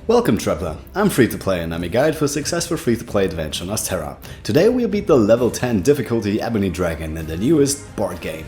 Welcome Traveler, I'm Free-to-Play and I'm a guide for successful free-to-play adventure on Terra. Today we'll beat the level 10 difficulty Ebony dragon in the newest board game.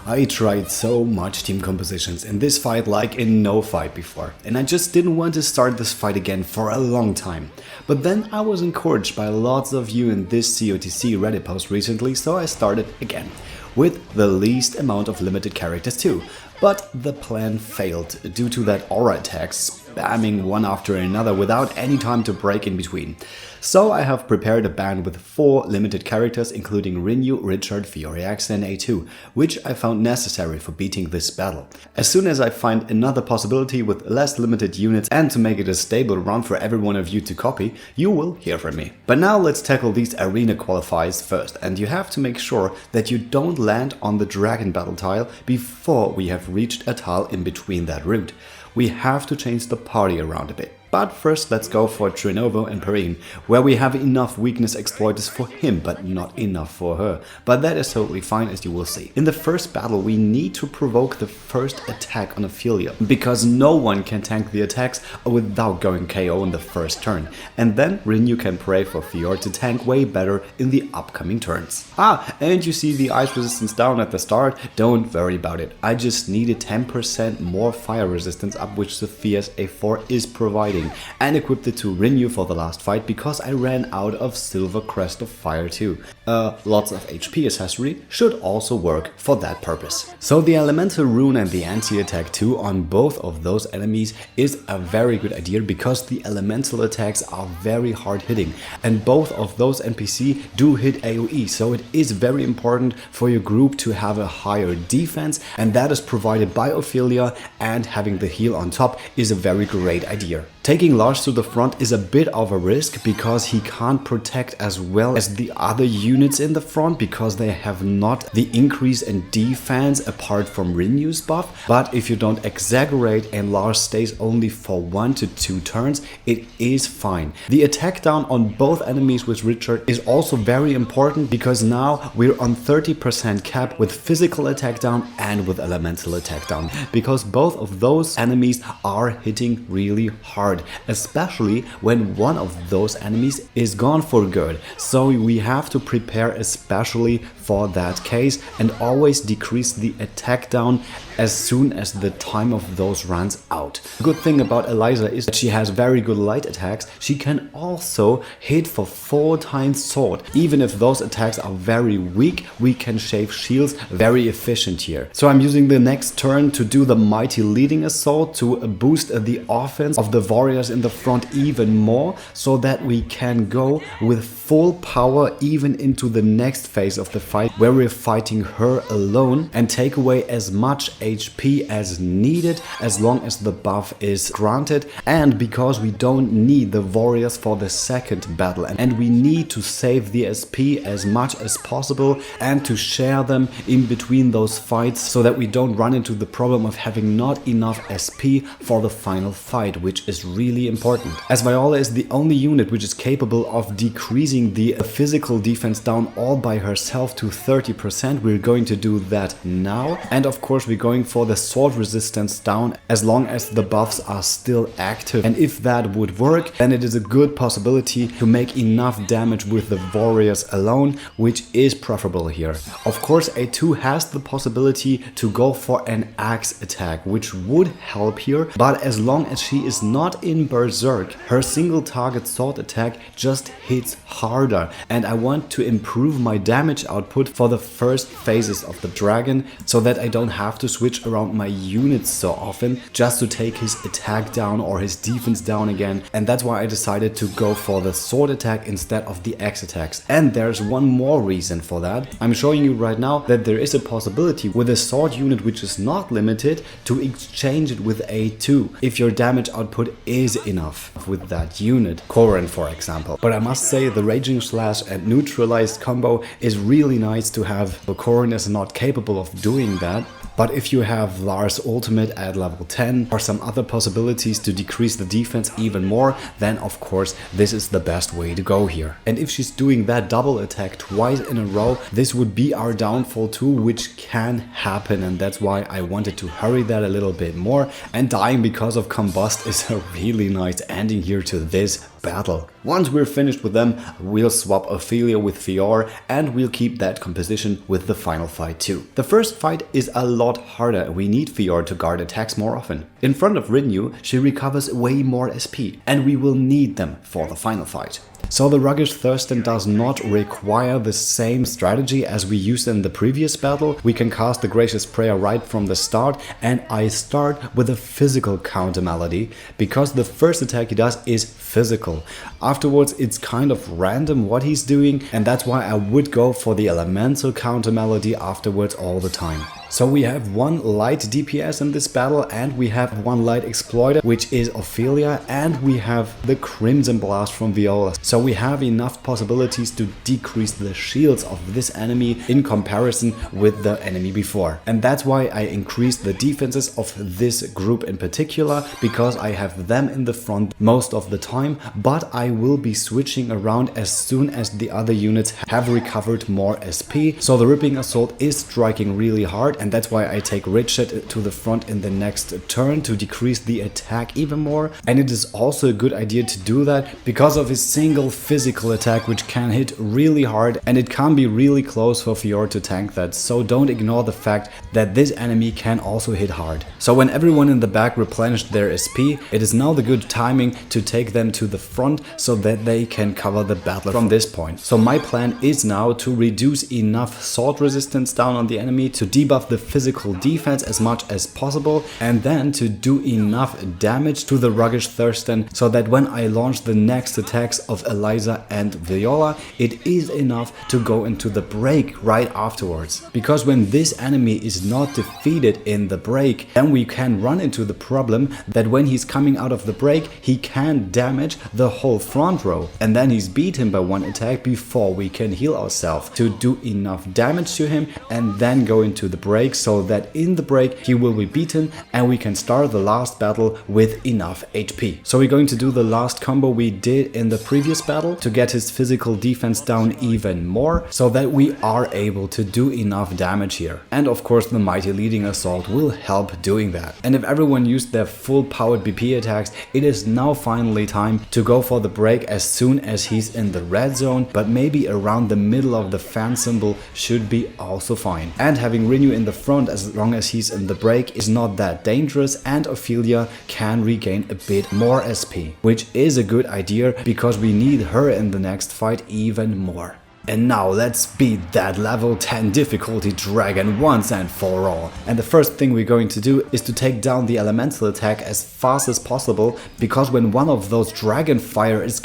I tried so much team compositions in this fight like in no fight before, and I just didn't want to start this fight again for a long time. But then I was encouraged by lots of you in this COTC Reddit post recently, so I started again. With the least amount of limited characters too. But the plan failed due to that aura attacks spamming one after another without any time to break in between. So I have prepared a band with 4 limited characters including Rinyu, Richard, Fioreax and A2, which I found necessary for beating this battle. As soon as I find another possibility with less limited units and to make it a stable run for every one of you to copy, you will hear from me. But now let's tackle these arena qualifiers first, and you have to make sure that you don't land on the dragon battle tile before we have reached a tile in between that route. We have to change the party around a bit. But first let's go for Trinovo and Perrine, where we have enough weakness exploiters for him but not enough for her. But that is totally fine, as you will see. In the first battle we need to provoke the first attack on Ophelia, because no one can tank the attacks without going KO in the first turn. And then Rinyu can pray for Fior to tank way better in the upcoming turns. And you see the ice resistance down at the start? Don't worry about it. I just needed 10% more fire resistance up, which Sophia's A4 is providing, and equipped it to Rinyu for the last fight because I ran out of Silver Crest of Fire too. Lots of HP accessory should also work for that purpose. So the Elemental Rune and the Anti-Attack 2 on both of those enemies is a very good idea because the elemental attacks are very hard hitting and both of those NPC do hit AoE, so it is very important for your group to have a higher defense, and that is provided by Ophelia, and having the heal on top is a very great idea. Taking Lars to the front is a bit of a risk because he can't protect as well as the other units in the front because they have not the increase in defense apart from Rinyu's buff. But if you don't exaggerate and Lars stays only for 1 to 2 turns, it is fine. The attack down on both enemies with Richard is also very important because now we're on 30% cap with physical attack down and with elemental attack down, because both of those enemies are hitting really hard, especially when one of those enemies is gone for good. So we have to prepare especially for that case and always decrease the attack down as soon as the time of those runs out. The good thing about Eliza is that she has very good light attacks. She can also hit for 4 times sword. Even if those attacks are very weak, we can shave shields very efficient here. So I'm using the next turn to do the mighty leading assault to boost the offense of the warriors in the front even more, so that we can go with full power even into the next phase of the fight where we're fighting her alone and take away as much HP as needed as long as the buff is granted, and because we don't need the warriors for the second battle and we need to save the SP as much as possible and to share them in between those fights so that we don't run into the problem of having not enough SP for the final fight, which is really important. As Viola is the only unit which is capable of decreasing the physical defense down all by herself to 30%, we're going to do that now. And of course we're going for the sword resistance down as long as the buffs are still active. And if that would work, then it is a good possibility to make enough damage with the warriors alone, which is preferable here. Of course A2 has the possibility to go for an axe attack, which would help here, but as long as she is not in Berserk, her single target sword attack just hits harder, and I want to improve my damage output for the first phases of the dragon so that I don't have to switch around my units so often just to take his attack down or his defense down again, and that's why I decided to go for the sword attack instead of the axe attacks. And there's one more reason for that. I'm showing you right now that there is a possibility with a sword unit which is not limited to exchange it with A2 if your damage output is enough with that unit, Koran for example. But I must say the Raging Slash and Neutralized combo is really nice to have. The Koran is not capable of doing that, But if you have Lars ultimate at level 10 or some other possibilities to decrease the defense even more, then of course this is the best way to go here. And if she's doing that double attack twice in a row, this would be our downfall too, which can happen, and that's why I wanted to hurry that a little bit more. And dying because of combust is a really nice ending here to this battle. Once we're finished with them, we'll swap Ophelia with Fior, and we'll keep that composition with the final fight too. The first fight is a lot harder. We need Fior to guard attacks more often. In front of Rinyu, she recovers way more SP, and we will need them for the final fight. So the Ruggish Thurston does not require the same strategy as we used in the previous battle. We can cast the Gracious Prayer right from the start, and I start with a physical counter melody because the first attack he does is physical. Afterwards it's kind of random what he's doing, and that's why I would go for the elemental counter melody afterwards all the time. So we have one light DPS in this battle, and we have one light exploiter, which is Ophelia, and we have the Crimson Blast from Viola. So we have enough possibilities to decrease the shields of this enemy in comparison with the enemy before. And that's why I increased the defenses of this group in particular, because I have them in the front most of the time, but I will be switching around as soon as the other units have recovered more SP. So the Ripping Assault is striking really hard, and that's why I take Richard to the front in the next turn to decrease the attack even more. And it is also a good idea to do that because of his single physical attack, which can hit really hard, and it can be really close for Fior to tank that. So don't ignore the fact that this enemy can also hit hard. So when everyone in the back replenished their SP, it is now the good timing to take them to the front so that they can cover the battle from this point. So my plan is now to reduce enough sword resistance down on the enemy to debuff the physical defense as much as possible, and then to do enough damage to the Ruggish Thurston so that when I launch the next attacks of Eliza and Viola, it is enough to go into the break right afterwards. Because when this enemy is not defeated in the break, then we can run into the problem that when he's coming out of the break, he can damage the whole front row, and then he's beaten by one attack before we can heal ourselves to do enough damage to him and then go into the break, so that in the break he will be beaten and we can start the last battle with enough HP. So we're going to do the last combo we did in the previous battle to get his physical defense down even more, so that we are able to do enough damage here. And of course the Mighty Leading Assault will help doing that. And if everyone used their full powered BP attacks, it is now finally time to go for the break as soon as he's in the red zone, but maybe around the middle of the fan symbol should be also fine. And having Rinyu in the front as long as he's in the break is not that dangerous, and Ophelia can regain a bit more SP, which is a good idea because we need her in the next fight even more. And now let's beat that level 10 difficulty dragon once and for all. And the first thing we're going to do is to take down the elemental attack as fast as possible, because when one of those dragon fire is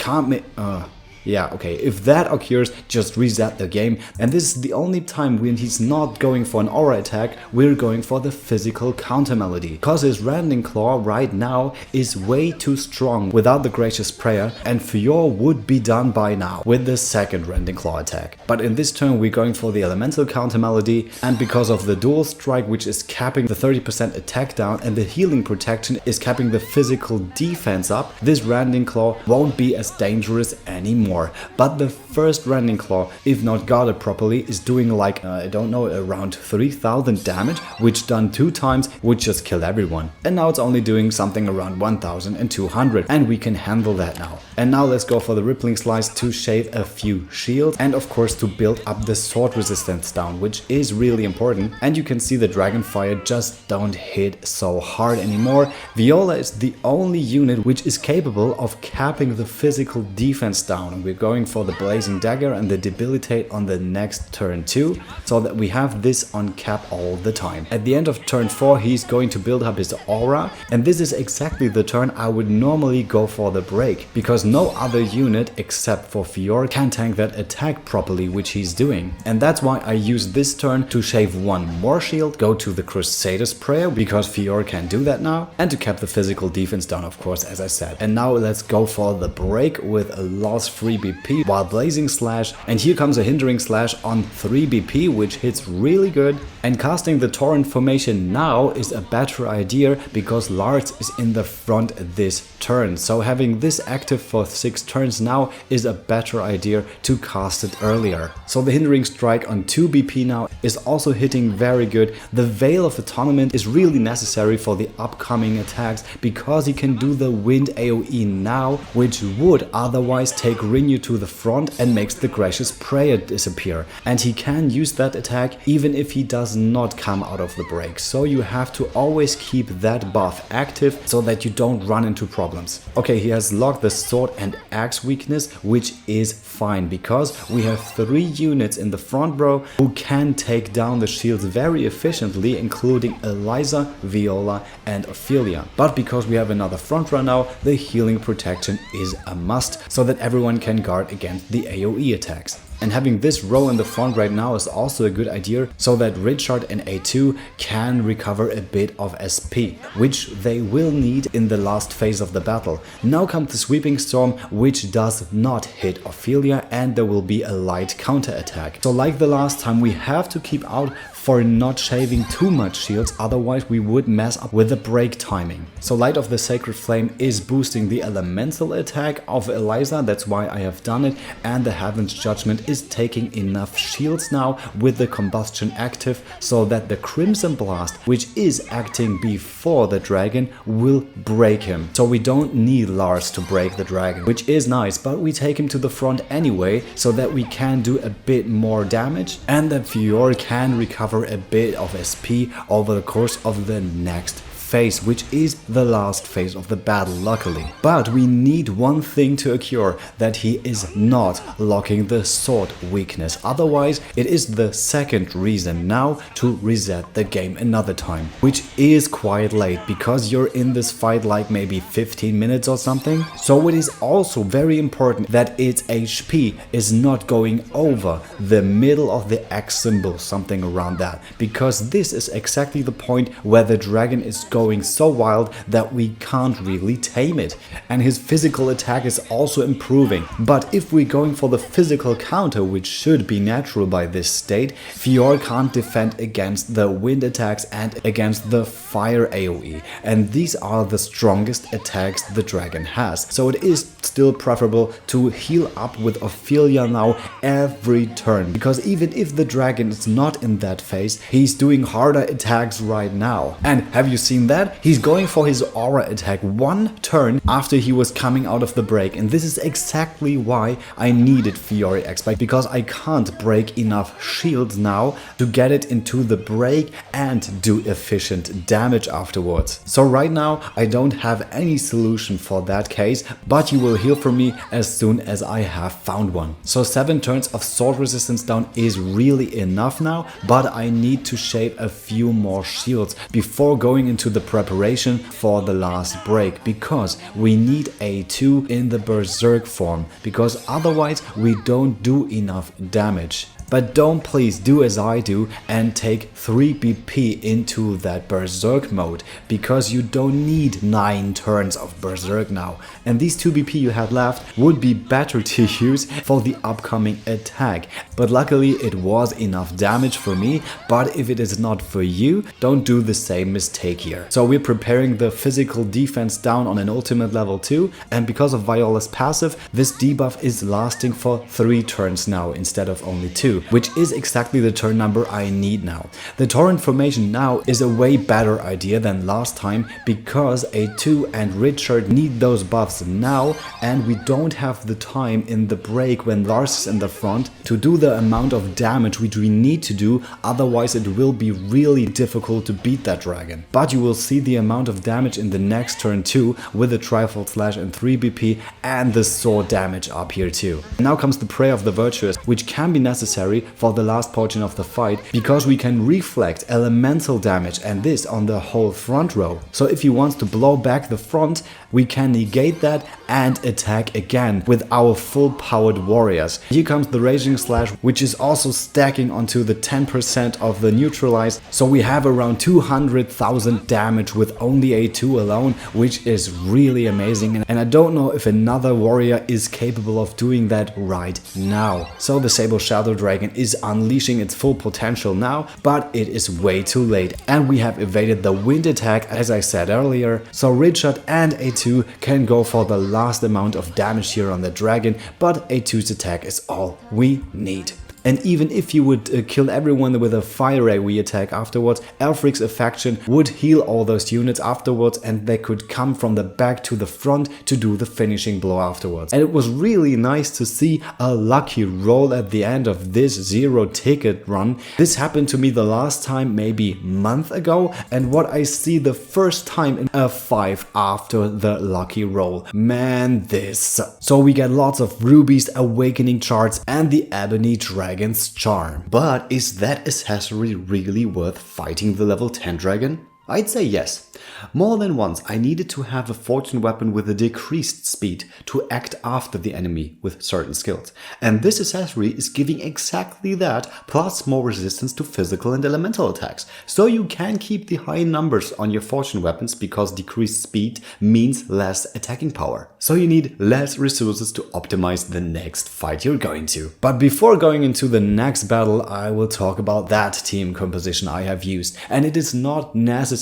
yeah, okay, if that occurs, just reset the game. And this is the only time when he's not going for an aura attack, we're going for the physical counter melody. Because his Rending Claw right now is way too strong without the Gracious Prayer, and Fior would be done by now with the second Rending Claw attack. But in this turn we're going for the elemental counter melody, and because of the dual strike, which is capping the 30% attack down, and the healing protection is capping the physical defense up, this Rending Claw won't be as dangerous anymore. But the first Rending Claw, if not guarded properly, is doing like, I don't know, around 3000 damage, which done 2 times would just kill everyone. And now it's only doing something around 1200, and we can handle that now. And now let's go for the Rippling Slice to shave a few shields, and of course to build up the sword resistance down, which is really important. And you can see the Dragon Fire just don't hit so hard anymore. Viola is the only unit which is capable of capping the physical defense down, and we're going for the Blazing Dagger and the Debilitate on the next turn too, so that we have this on cap all the time. At the end of turn 4 he's going to build up his aura, and this is exactly the turn I would normally go for the break, because no other unit except for Fior can tank that attack properly, which he's doing. And that's why I use this turn to shave one more shield, go to the Crusader's Prayer, because Fior can do that now, and to cap the physical defense down, of course, as I said. And now let's go for the break with a loss-free 3 BP while Blazing Slash, and here comes a Hindering Slash on 3 BP, which hits really good. And casting the Torrent formation now is a better idea because Lars is in the front this turn. So having this active for 6 turns now is a better idea to cast it earlier. So the Hindering Strike on 2 BP now is also hitting very good. The Veil of Atonement is really necessary for the upcoming attacks because he can do the Wind AoE now, which would otherwise take Rinyu to the front and makes the Gracious Prayer disappear. And he can use that attack even if he does not come out of the break. So you have to always keep that buff active so that you don't run into problems. Okay, he has locked the Sword and Axe weakness, which is fine because we have 3 units in the front row who can take down the shields very efficiently, including Eliza, Viola and Ophelia. But because we have another front row now, the healing protection is a must so that everyone can guard against the AoE attacks. And having this row in the front right now is also a good idea so that Richard and A2 can recover a bit of SP, which they will need in the last phase of the battle. Now comes the Sweeping Storm, which does not hit Ophelia, and there will be a light counter attack. So like the last time, we have to keep out for not shaving too much shields, otherwise we would mess up with the break timing. So Light of the Sacred Flame is boosting the elemental attack of Eliza, that's why I have done it, and the Heaven's Judgment is taking enough shields now with the Combustion active so that the Crimson Blast, which is acting before the dragon, will break him. So we don't need Lars to break the dragon, which is nice, but we take him to the front anyway so that we can do a bit more damage and that Fior can recover a bit of SP over the course of the next phase, which is the last phase of the battle, luckily. But we need one thing to occur, that he is not locking the sword weakness. Otherwise, it is the second reason now to reset the game another time, which is quite late because you're in this fight like maybe 15 minutes or something. So it is also very important that its HP is not going over the middle of the X symbol, something around that, because this is exactly the point where the dragon is going so wild that we can't really tame it. And his physical attack is also improving. But if we're going for the physical counter, which should be natural by this state, Fior can't defend against the wind attacks and against the fire AoE. And these are the strongest attacks the dragon has. So it is still preferable to heal up with Ophelia now every turn. Because even if the dragon is not in that phase, he's doing harder attacks right now. And have you seen that? He's going for his aura attack one turn after he was coming out of the break, and this is exactly why I needed Fiori X, because I can't break enough shields now to get it into the break and do efficient damage afterwards. So right now I don't have any solution for that case, but you will heal for me as soon as I have found one. So 7 turns of sword resistance down is really enough now, but I need to shave a few more shields before going into the preparation for the last break, because we need A2 in the berserk form, because otherwise we don't do enough damage. But don't please do as I do and take 3 BP into that berserk mode, because you don't need 9 turns of berserk now, and these 2 BP you have left would be better to use for the upcoming attack. But luckily it was enough damage for me, but if it is not for you, don't do the same mistake here. So we're preparing the physical defense down on an ultimate level 2, and because of Viola's passive, this debuff is lasting for 3 turns now instead of only 2. Which is exactly the turn number I need now. The torrent formation now is a way better idea than last time, because A2 and Richard need those buffs now, and we don't have the time in the break when Lars is in the front to do the amount of damage which we need to do, otherwise it will be really difficult to beat that dragon. But you will see the amount of damage in the next turn too, with the Trifold Slash and 3 BP and the sword damage up here too. Now comes the Prayer of the Virtuous, which can be necessary necessary for the last portion of the fight, because we can reflect elemental damage, and this on the whole front row. So if he wants to blow back the front, we can negate that and attack again with our full powered warriors. Here comes the Raging Slash, which is also stacking onto the 10% of the neutralize, so we have around 200,000 damage with only A2 alone, which is really amazing, and I don't know if another warrior is capable of doing that right now. So the Sable Shadow Dragon is unleashing its full potential now, but it is way too late, and we have evaded the wind attack as I said earlier, so Richard and A2 can go for the last amount of damage here on the dragon, but A2's attack is all we need. And even if you would kill everyone with a fire AoE attack afterwards, Elfric's affection would heal all those units afterwards, and they could come from the back to the front to do the finishing blow afterwards. And it was really nice to see a lucky roll at the end of this zero ticket run. This happened to me the last time maybe a month ago, and what I see the first time in a 5 after the lucky roll. Man, this. So we get lots of rubies, awakening charts, and the Ebony Dragon's charm. But is that accessory really worth fighting the level 10 dragon? I'd say yes. More than once I needed to have a fortune weapon with a decreased speed to act after the enemy with certain skills. And this accessory is giving exactly that, plus more resistance to physical and elemental attacks. So you can keep the high numbers on your fortune weapons, because decreased speed means less attacking power. So you need less resources to optimize the next fight you're going to. But before going into the next battle, I will talk about that team composition I have used. And it is not necessary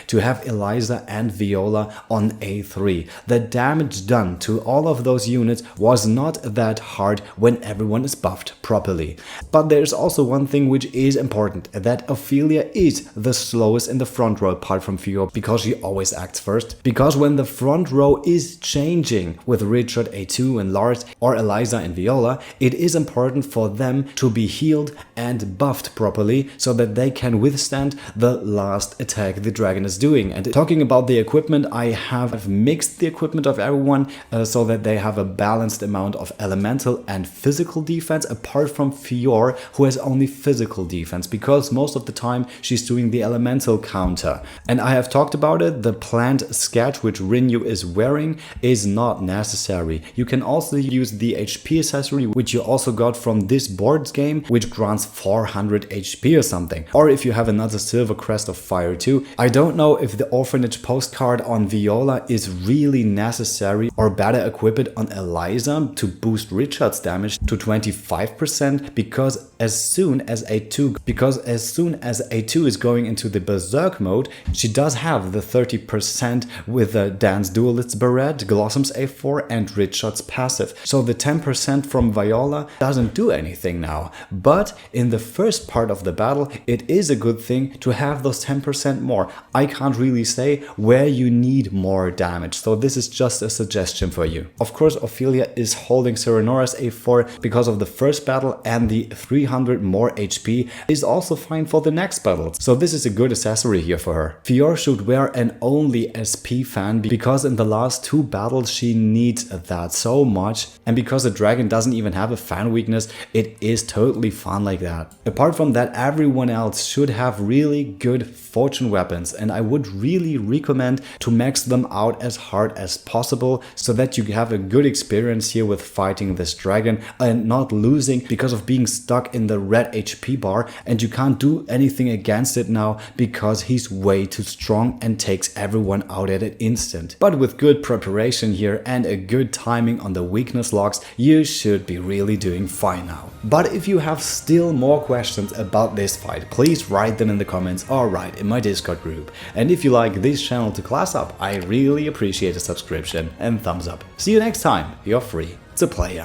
to have Eliza and Viola on A3. The damage done to all of those units was not that hard when everyone is buffed properly. But there's also one thing which is important, that Ophelia is the slowest in the front row apart from Fiora, because she always acts first. Because when the front row is changing with Richard, A2 and Lars, or Eliza and Viola, it is important for them to be healed and buffed properly so that they can withstand the last attack the dragon is doing. And talking about the equipment, I have mixed the equipment of everyone so that they have a balanced amount of elemental and physical defense, apart from Fiora, who has only physical defense, because most of the time she's doing the elemental counter. And I have talked about it, the plant sketch which Rinyu is wearing is not necessary. You can also use the HP accessory, which you also got from this board game, which grants 400 HP or something. Or if you have another Silver Crest of Fire too. I don't know if the orphanage postcard on Viola is really necessary, or better equip it on Eliza to boost Richard's damage to 25%, because as soon as A2 is going into the berserk mode, she does have the 30% with the Dance Duelist's Barrette, Glossom's A4 and Richard's passive. So the 10% from Viola doesn't do anything now. But in the first part of the battle, it is a good thing to have those 10% more. I can't really say where you need more damage, so this is just a suggestion for you. Of course, Ophelia is holding Serenora's A4 because of the first battle, and the 300 more HP is also fine for the next battle, so this is a good accessory here for her. Fiora should wear an only SP fan, because in the last 2 battles she needs that so much, and because the dragon doesn't even have a fan weakness, it is totally fun like that. Apart from that, everyone else should have really good fortune weapons, and I would really recommend to max them out as hard as possible, so that you have a good experience here with fighting this dragon and not losing because of being stuck in the red HP bar, and you can't do anything against it now because he's way too strong and takes everyone out at an instant. But with good preparation here and a good timing on the weakness locks, you should be really doing fine now. But if you have still more questions about this fight, please write them in the comments or write in my Discord group. And if you like this channel to class up, I really appreciate a subscription and thumbs up. See you next time, you're free to play.